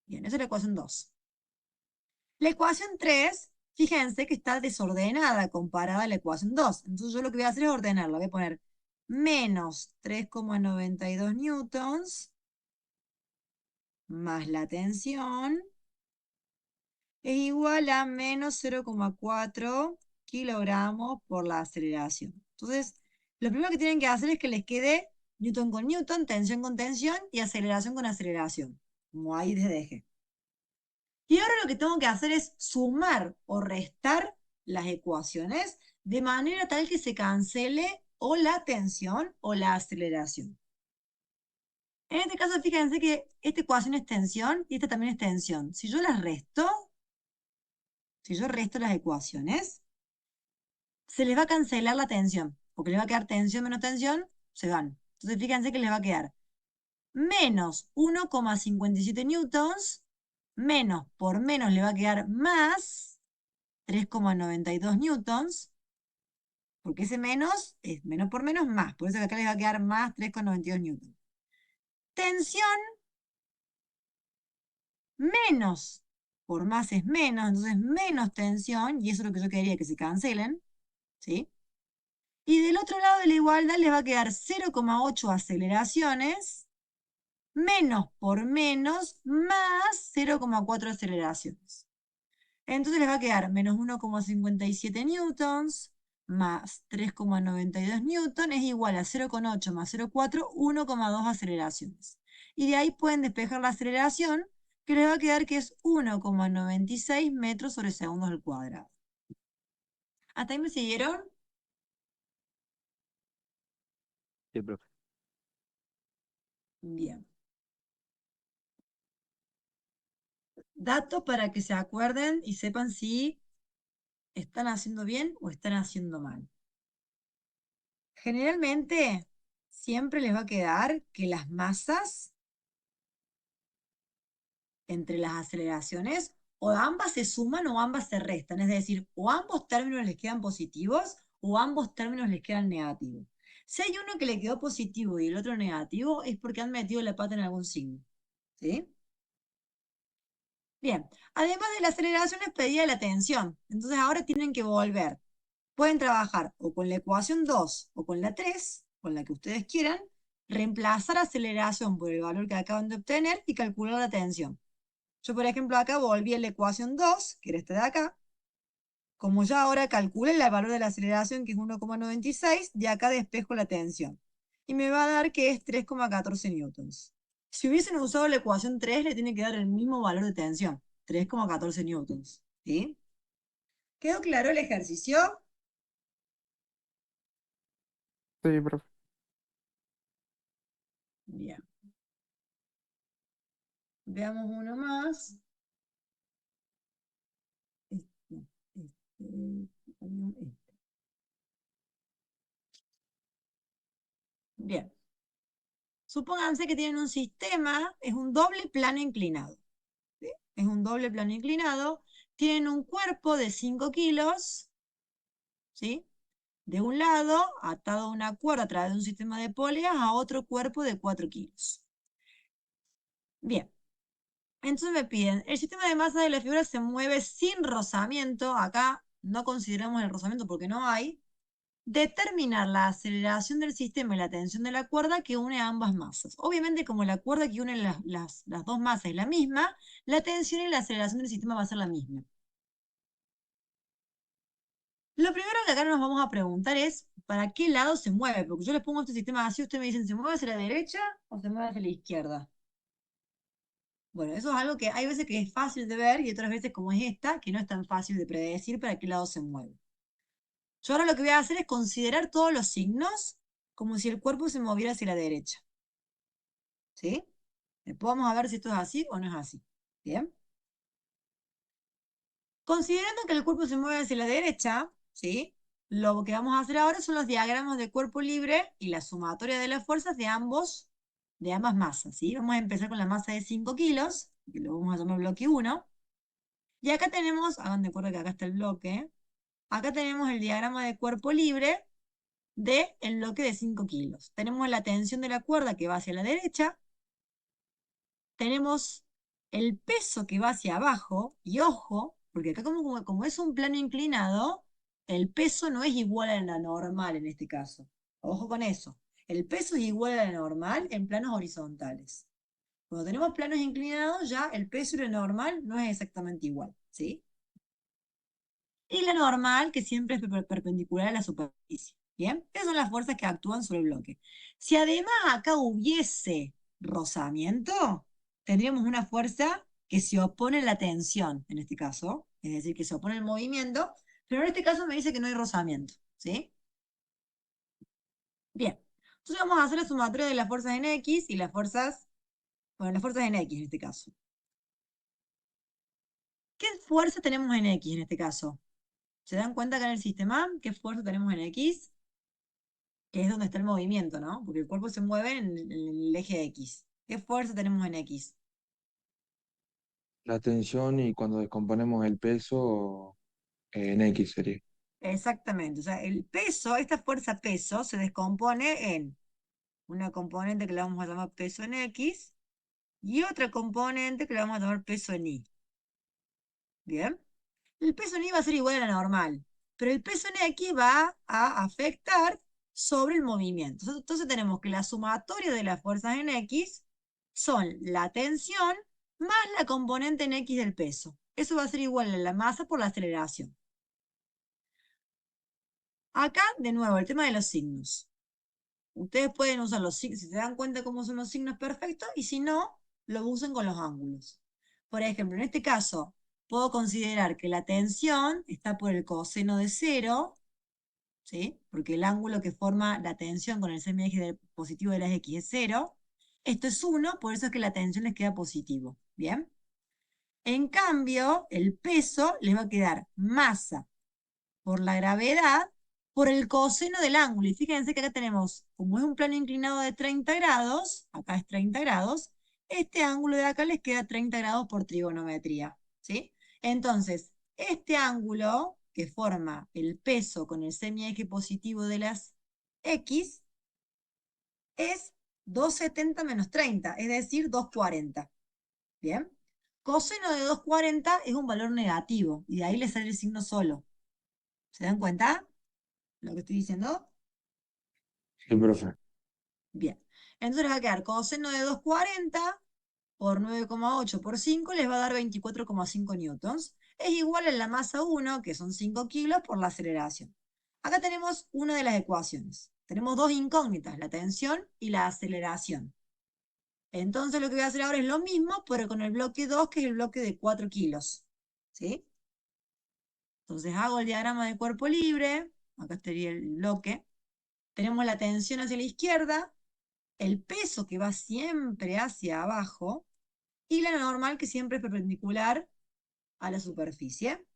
Bien, esa es la ecuación 2. La ecuación 3, fíjense que está desordenada comparada a la ecuación 2. Entonces yo lo que voy a hacer es ordenarla. Voy a poner menos 3,92 newtons más la tensión es igual a menos 0,4 kilogramos por la aceleración. Entonces, lo primero que tienen que hacer es que les quede newton con newton, tensión con tensión y aceleración con aceleración, como ahí desde eje. Y ahora lo que tengo que hacer es sumar o restar las ecuaciones de manera tal que se cancele o la tensión o la aceleración. En este caso, fíjense que esta ecuación es tensión y esta también es tensión. Si yo las resto, si yo resto las ecuaciones, se les va a cancelar la tensión, porque les va a quedar tensión menos tensión, se van. Entonces fíjense que les va a quedar menos 1,57 newtons, menos por menos le va a quedar más 3,92 newtons, porque ese menos es menos por menos más, por eso que acá les va a quedar más 3,92 newton. Tensión menos por más es menos, entonces menos tensión, y eso es lo que yo quería que se cancelen, ¿sí? Y del otro lado de la igualdad les va a quedar 0,8 aceleraciones, menos por menos, más 0,4 aceleraciones. Entonces les va a quedar menos 1,57 newtons, más 3,92 newtons, es igual a 0,8 más 0,4, 1,2 aceleraciones. Y de ahí pueden despejar la aceleración, que les va a quedar que es 1,96 metros sobre segundos al cuadrado. ¿Hasta ahí me siguieron? Sí, profe. Bien. Datos para que se acuerden y sepan si están haciendo bien o están haciendo mal. Generalmente, siempre les va a quedar que las masas entre las aceleraciones o ambas se suman o ambas se restan. Es decir, o ambos términos les quedan positivos o ambos términos les quedan negativos. Si hay uno que le quedó positivo y el otro negativo, es porque han metido la pata en algún signo. ¿Sí? Bien, además de la aceleración les pedía la tensión. Entonces ahora tienen que volver. Pueden trabajar o con la ecuación 2 o con la 3, con la que ustedes quieran, reemplazar aceleración por el valor que acaban de obtener y calcular la tensión. Yo, por ejemplo, acá volví a la ecuación 2, que era esta de acá. Como ya ahora calculé el valor de la aceleración, que es 1,96, de acá despejo la tensión. Y me va a dar que es 3,14 newtons. Si hubiesen usado la ecuación 3, le tiene que dar el mismo valor de tensión, 3,14 newtons. ¿Sí? ¿Quedó claro el ejercicio? Sí, profe. Bien. Veamos uno más. Este, este. Bien. Supónganse que tienen un sistema, es un doble plano inclinado. ¿Sí? Es un doble plano inclinado. Tienen un cuerpo de 5 kilos, ¿sí? De un lado, atado a una cuerda a través de un sistema de poleas, a otro cuerpo de 4 kilos. Bien. Entonces me piden, el sistema de masa de la figura se mueve sin rozamiento. Acá no consideramos el rozamiento porque no hay. Determinar la aceleración del sistema y la tensión de la cuerda que une a ambas masas. Obviamente, como la cuerda que une las dos masas es la misma, la tensión y la aceleración del sistema va a ser la misma. Lo primero que acá nos vamos a preguntar es, ¿para qué lado se mueve? Porque yo les pongo este sistema así, ustedes me dicen, ¿se mueve hacia la derecha o se mueve hacia la izquierda? Bueno, eso es algo que hay veces que es fácil de ver y otras veces como es esta, que no es tan fácil de predecir para qué lado se mueve. Yo ahora lo que voy a hacer es considerar todos los signos como si el cuerpo se moviera hacia la derecha. ¿Sí? Después vamos a ver si esto es así o no es así. Bien. Considerando que el cuerpo se mueve hacia la derecha, ¿sí? Lo que vamos a hacer ahora son los diagramas de cuerpo libre y la sumatoria de las fuerzas de ambas masas, ¿sí? Vamos a empezar con la masa de 5 kilos, que lo vamos a llamar bloque 1. Y acá tenemos, hagan de acuerdo que acá está el bloque, acá tenemos el diagrama de cuerpo libre del bloque de 5 kilos. Tenemos la tensión de la cuerda que va hacia la derecha, tenemos el peso que va hacia abajo, y ojo, porque acá como es un plano inclinado, el peso no es igual a la normal en este caso. Ojo con eso. El peso es igual a la normal en planos horizontales. Cuando tenemos planos inclinados, ya el peso y la normal no es exactamente igual, ¿sí? Y la normal, que siempre es perpendicular a la superficie. ¿Bien? Esas son las fuerzas que actúan sobre el bloque. Si además acá hubiese rozamiento, tendríamos una fuerza que se opone a la tensión, en este caso, es decir, que se opone al movimiento, pero en este caso me dice que no hay rozamiento, ¿sí? Bien, entonces vamos a hacer la sumatoria de las fuerzas en X y las fuerzas en X en este caso. ¿Qué fuerza tenemos en X en este caso? ¿Se dan cuenta acá en el sistema qué fuerza tenemos en X? Que es donde está el movimiento, ¿no? Porque el cuerpo se mueve en el eje X. ¿Qué fuerza tenemos en X? La tensión y cuando descomponemos el peso en X sería. Exactamente. O sea, el peso, esta fuerza peso, se descompone en una componente que le vamos a llamar peso en X y otra componente que le vamos a llamar peso en Y. ¿Bien? El peso en Y va a ser igual a la normal, pero el peso en X va a afectar sobre el movimiento. Entonces tenemos que la sumatoria de las fuerzas en X son la tensión más la componente en X del peso. Eso va a ser igual a la masa por la aceleración. Acá, de nuevo, el tema de los signos. Ustedes pueden usar los signos, si se dan cuenta cómo son los signos perfectos, y si no, lo usen con los ángulos. Por ejemplo, en este caso, puedo considerar que la tensión está por el coseno de 0, ¿sí? Porque el ángulo que forma la tensión con el semieje positivo de las X es 0. Esto es 1, por eso es que la tensión les queda positivo. ¿Bien? En cambio, el peso les va a quedar masa por la gravedad por el coseno del ángulo. Y fíjense que acá tenemos, como es un plano inclinado de 30 grados, acá es 30 grados, este ángulo de acá les queda 30 grados por trigonometría, ¿sí? Entonces, este ángulo que forma el peso con el semieje positivo de las X es 270 menos 30, es decir, 240. ¿Bien? Coseno de 240 es un valor negativo, y de ahí le sale el signo solo. ¿Se dan cuenta lo que estoy diciendo? Sí, profe. Bien. Entonces les va a quedar coseno de 240 por 9,8 por 5 les va a dar 24,5 newtons. Es igual a la masa 1, que son 5 kilos, por la aceleración. Acá tenemos una de las ecuaciones. Tenemos dos incógnitas, la tensión y la aceleración. Entonces lo que voy a hacer ahora es lo mismo, pero con el bloque 2, que es el bloque de 4 kilos. ¿Sí? Entonces hago el diagrama de cuerpo libre. Acá estaría el bloque. Tenemos la tensión hacia la izquierda, el peso que va siempre hacia abajo y la normal que siempre es perpendicular a la superficie.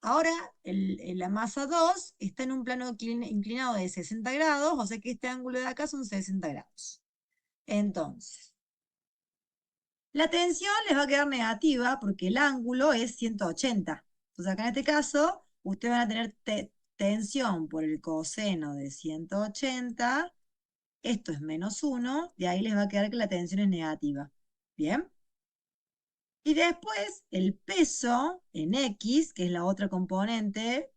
Ahora, la masa 2 está en un plano inclinado de 60 grados, o sea que este ángulo de acá son 60 grados. Entonces, la tensión les va a quedar negativa porque el ángulo es 180. Entonces acá en este caso, ustedes van a tener tensión por el coseno de 180. Esto es menos 1, de ahí les va a quedar que la tensión es negativa. ¿Bien? Y después el peso en X, que es la otra componente,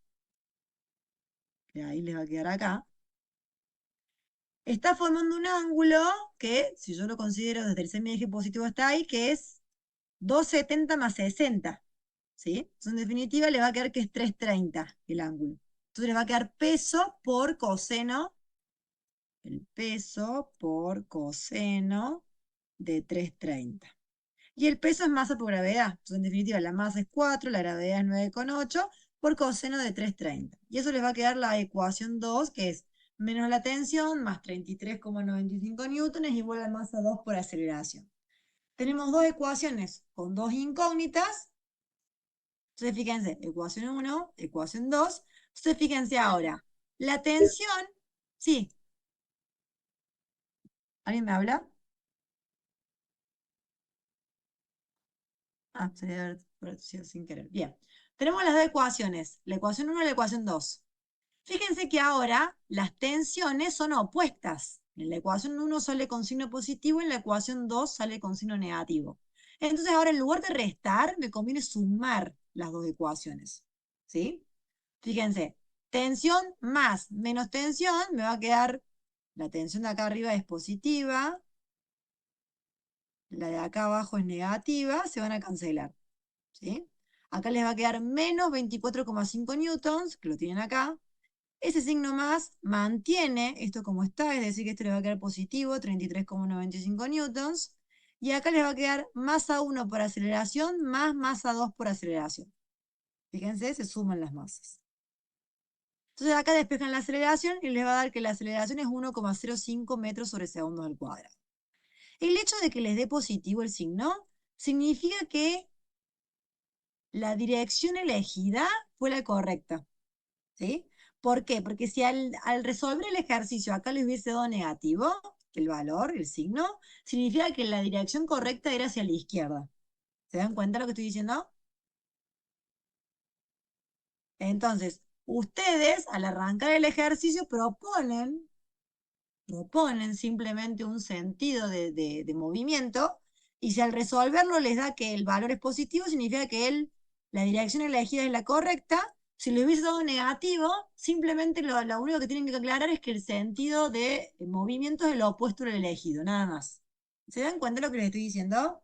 que ahí les va a quedar acá, está formando un ángulo que, si yo lo considero desde el semieje positivo hasta ahí, que es 270 más 60. ¿Sí? Entonces, en definitiva, le va a quedar que es 330 el ángulo. Entonces, le va a quedar peso por coseno, el peso por coseno de 330. Y el peso es masa por gravedad. Entonces, en definitiva, la masa es 4, la gravedad es 9,8 por coseno de 330. Y eso les va a quedar la ecuación 2, que es menos la tensión más 33,95 newtons igual a masa 2 por aceleración. Tenemos dos ecuaciones con dos incógnitas. Entonces, fíjense, ecuación 1, ecuación 2. Entonces, fíjense ahora, la tensión, sí. ¿Alguien me habla? Ah, se debe haber producido sin querer. Bien. Tenemos las dos ecuaciones, la ecuación 1 y la ecuación 2. Fíjense que ahora las tensiones son opuestas. En la ecuación 1 sale con signo positivo, en la ecuación 2 sale con signo negativo. Entonces ahora en lugar de restar, me conviene sumar las dos ecuaciones. ¿Sí? Fíjense, tensión más menos tensión, me va a quedar, la tensión de acá arriba es positiva, la de acá abajo es negativa, se van a cancelar. ¿Sí? Acá les va a quedar menos 24,5 newtons, que lo tienen acá. Ese signo más mantiene esto como está, es decir, que esto le va a quedar positivo, 33,95 newtons. Y acá les va a quedar masa 1 por aceleración más masa 2 por aceleración. Fíjense, se suman las masas. Entonces acá despejan la aceleración y les va a dar que la aceleración es 1,05 metros sobre segundos al cuadrado. El hecho de que les dé positivo el signo significa que la dirección elegida fue la correcta. ¿Sí? ¿Por qué? Porque si al resolver el ejercicio acá les hubiese dado negativo, el valor, el signo, significa que la dirección correcta era hacia la izquierda. ¿Se dan cuenta lo que estoy diciendo? Entonces, Ustedes, al arrancar el ejercicio, proponen simplemente un sentido de movimiento, y si al resolverlo les da que el valor es positivo, significa que la dirección elegida es la correcta. Si le hubiese dado negativo, simplemente lo único que tienen que aclarar es que el sentido de movimiento es el opuesto al elegido, nada más. ¿Se dan cuenta de lo que les estoy diciendo?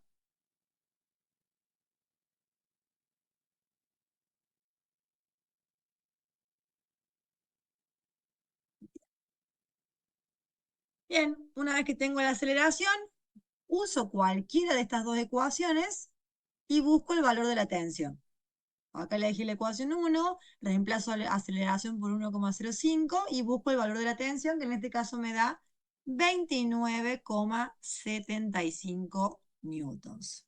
Bien, una vez que tengo la aceleración, uso cualquiera de estas dos ecuaciones y busco el valor de la tensión. Acá elegí la ecuación 1, reemplazo la aceleración por 1,05 y busco el valor de la tensión, que en este caso me da 29,75 newtons.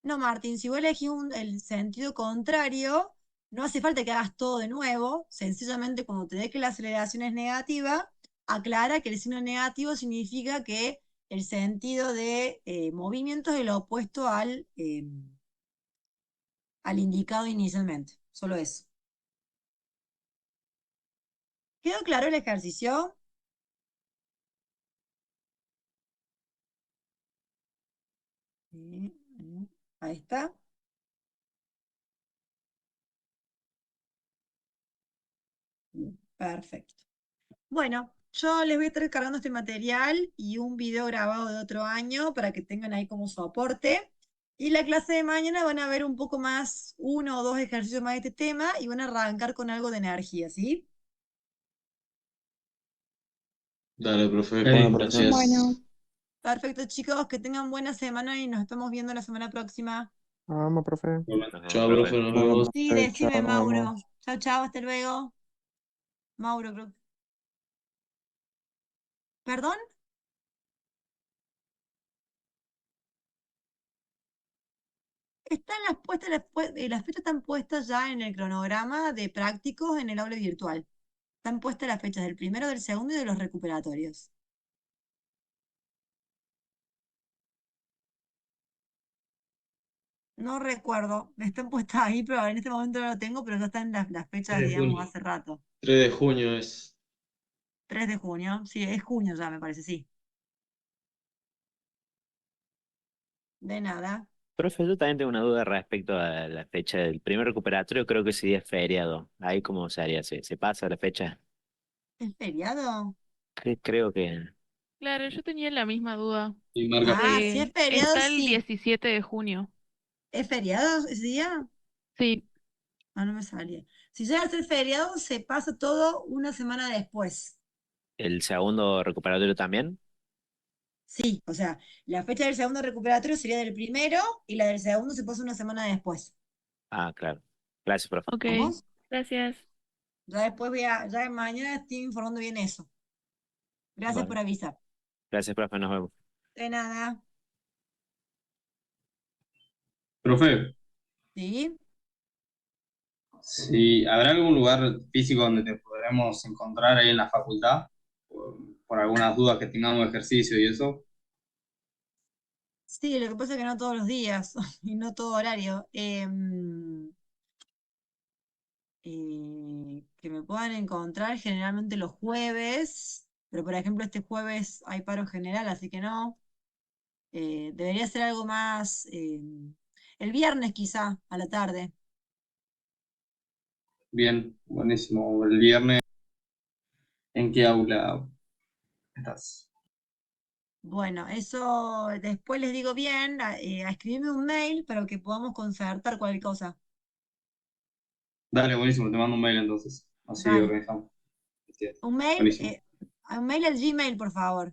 No, Martín, si vos elegís el sentido contrario, no hace falta que hagas todo de nuevo. Sencillamente, cuando te dé que la aceleración es negativa, aclara que el signo negativo significa que el sentido de movimiento es el opuesto al indicado inicialmente. Solo eso. ¿Quedó claro el ejercicio? Ahí está. Perfecto. Bueno, yo les voy a estar cargando este material y un video grabado de otro año para que tengan ahí como soporte. Y la clase de mañana van a ver un poco más, 1 o 2 ejercicios más de este tema y van a arrancar con algo de energía, ¿sí? Dale, profe. Ok, Bueno, profe. gracias. Bueno, Perfecto, chicos, que tengan buena semana y nos estamos viendo la semana próxima. Vamos, profe. Chao, profe, nos Bueno, vemos. Sí, profe, decime, chao, nos Mauro. vemos. Chao, chao, hasta luego. Mauro, creo. ¿Perdón? Están las fechas están puestas ya en el cronograma de prácticos en el aula virtual. Están puestas las fechas del primero, del segundo y de los recuperatorios. No recuerdo, están puestas ahí, pero en este momento no lo tengo, pero ya están las 3 fechas, de digamos, junio. hace rato. 3 de junio es. 3 de junio, sí, es junio ya, me parece, sí. De nada. Profe, yo también tengo una duda respecto a la fecha del primer recuperatorio, creo que ese día es feriado. Ahí cómo se haría, ¿se pasa la fecha? ¿Es feriado? Creo que Claro, yo tenía la misma duda. Y marca. Ah, si es feriado, Está el sí. 17 de junio. ¿Es feriado ese día? Sí, Ah, no me salía. Si llega a ser feriado, se pasa todo una semana después. el segundo recuperatorio también. Sí, o sea, la fecha del segundo recuperatorio sería del primero y la del segundo se pasa una semana después. Ah, claro. Gracias, profe. ok. ¿Vamos? Gracias. Ya después ya mañana estoy informando bien eso. Gracias Bueno, por avisar. gracias, profe, nos vemos. De nada. Profe, ¿Sí? si habrá algún lugar físico donde te podremos encontrar ahí en la facultad, por algunas dudas que tengamos de ejercicio y eso. Sí, lo que pasa es que no todos los días y no todo horario. Que me puedan encontrar generalmente los jueves, pero por ejemplo este jueves hay paro general, así que no. Debería ser algo más el viernes quizá, a la tarde. Bien, buenísimo. El viernes, ¿en qué aula estás? Bueno, eso después les digo bien, a escribirme un mail para que podamos concertar cualquier cosa. Dale, buenísimo, te mando un mail entonces. Así Dale. organizamos. Un mail, Buenísimo. un mail al Gmail, por favor.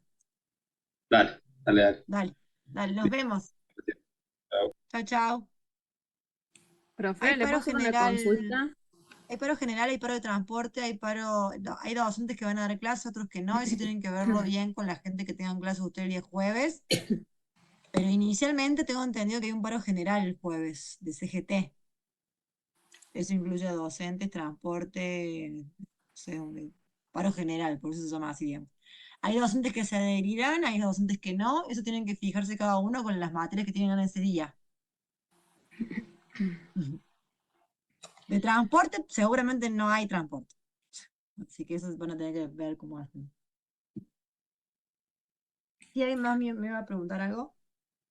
Dale, dale, dale. Dale, dale, nos vemos. Chao. Chao, chao. profe, Hay ¿le paro puedo hacer una general, consulta? hay paro general, hay paro de transporte, hay docentes que van a dar clases, otros que no, eso tienen que verlo bien con la gente que tengan clases ustedes el día jueves. Pero inicialmente tengo entendido que hay un paro general el jueves de CGT. Eso incluye docentes, transporte, no sé, paro general, por eso se llama así, digamos. Hay docentes que se adherirán, hay docentes que no, eso tienen que fijarse cada uno con las materias que tienen en ese día. De transporte, seguramente no hay transporte. Así que eso van a tener que ver cómo hacen. ¿Y alguien más me va a preguntar algo?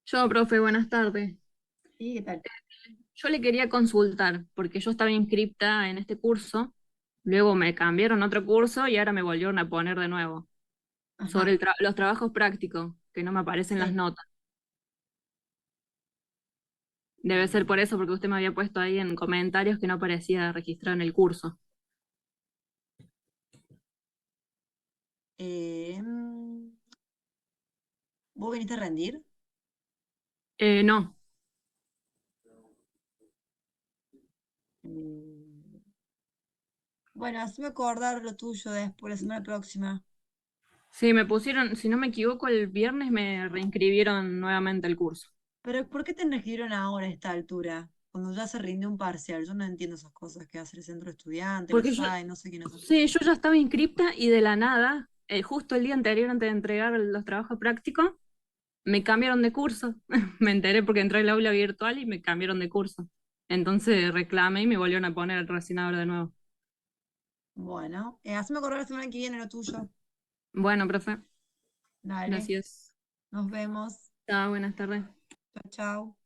Yo, profe, buenas tardes. Sí, ¿qué tal? Yo le quería consultar, porque yo estaba inscripta en este curso, luego me cambiaron a otro curso y ahora me volvieron a poner de nuevo, sobre Ajá, los trabajos prácticos, que no me aparecen las sí. notas. Debe ser por eso, porque usted me había puesto ahí en comentarios que no aparecía registrado en el curso. Mm, ¿Vos viniste a rendir? No, Mm, Bueno, hazme acordar lo tuyo después, la semana próxima. sí, me pusieron, si no me equivoco, el viernes me reinscribieron nuevamente el curso. Pero ¿por qué te inscribieron ahora a esta altura? Cuando ya se rindió un parcial. Yo no entiendo esas cosas que hace el centro de estudiantes, Porque los yo, SAE, no sé quiénes son. sí, yo ya estaba inscripta y de la nada, justo el día anterior antes de entregar los trabajos prácticos, me cambiaron de curso. Me enteré porque entré al aula virtual y me cambiaron de curso. Entonces reclamé y me volvieron a poner recién ahora de nuevo. Bueno, hazme acordar la semana que viene lo tuyo. Bueno, profe, Dale, gracias. nos vemos. Chao, buenas tardes. Chao, chao.